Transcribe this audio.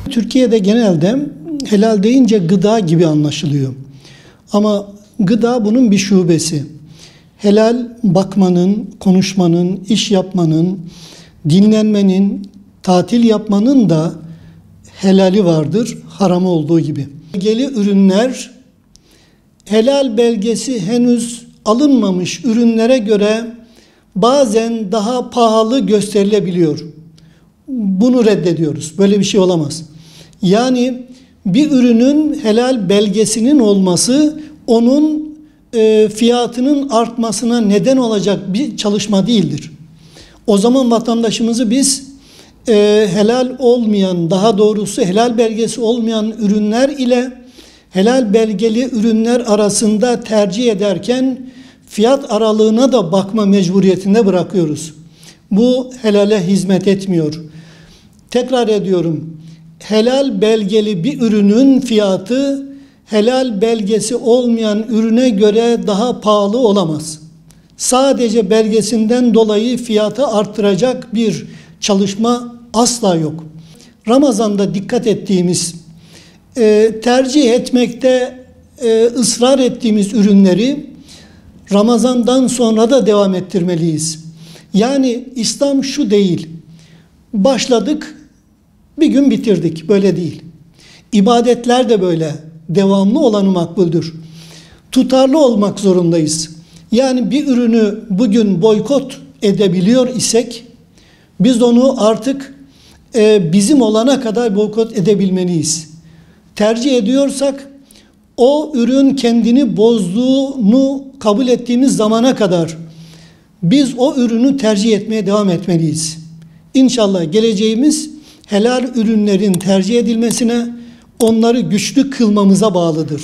Türkiye'de genelde helal deyince gıda gibi anlaşılıyor. Ama gıda bunun bir şubesi. Helal bakmanın, konuşmanın, iş yapmanın, dinlenmenin, tatil yapmanın da helali vardır, haramı olduğu gibi. Belgeli ürünler, helal belgesi henüz alınmamış ürünlere göre bazen daha pahalı gösterilebiliyor. Bunu reddediyoruz. Böyle bir şey olamaz. Yani bir ürünün helal belgesinin olması onun fiyatının artmasına neden olacak bir çalışma değildir. O zaman vatandaşımızı biz helal olmayan, daha doğrusu helal belgesi olmayan ürünler ile helal belgeli ürünler arasında tercih ederken fiyat aralığına da bakma mecburiyetinde bırakıyoruz. Bu helale hizmet etmiyor. Tekrar ediyorum. Helal belgeli bir ürünün fiyatı helal belgesi olmayan ürüne göre daha pahalı olamaz. Sadece belgesinden dolayı fiyatı arttıracak bir çalışma asla yok. Ramazan'da dikkat ettiğimiz, tercih etmekte ısrar ettiğimiz ürünleri Ramazan'dan sonra da devam ettirmeliyiz. Yani İslam şu değil, başladık, bir gün bitirdik, böyle değil. İbadetler de böyle, devamlı olanı makbuldür. Tutarlı olmak zorundayız. Yani bir ürünü bugün boykot edebiliyor isek, biz onu artık bizim olana kadar boykot edebilmeliyiz. Tercih ediyorsak, o ürün kendini bozduğunu kabul ettiğimiz zamana kadar biz o ürünü tercih etmeye devam etmeliyiz. İnşallah geleceğimiz helal ürünlerin tercih edilmesine, onları güçlü kılmamıza bağlıdır.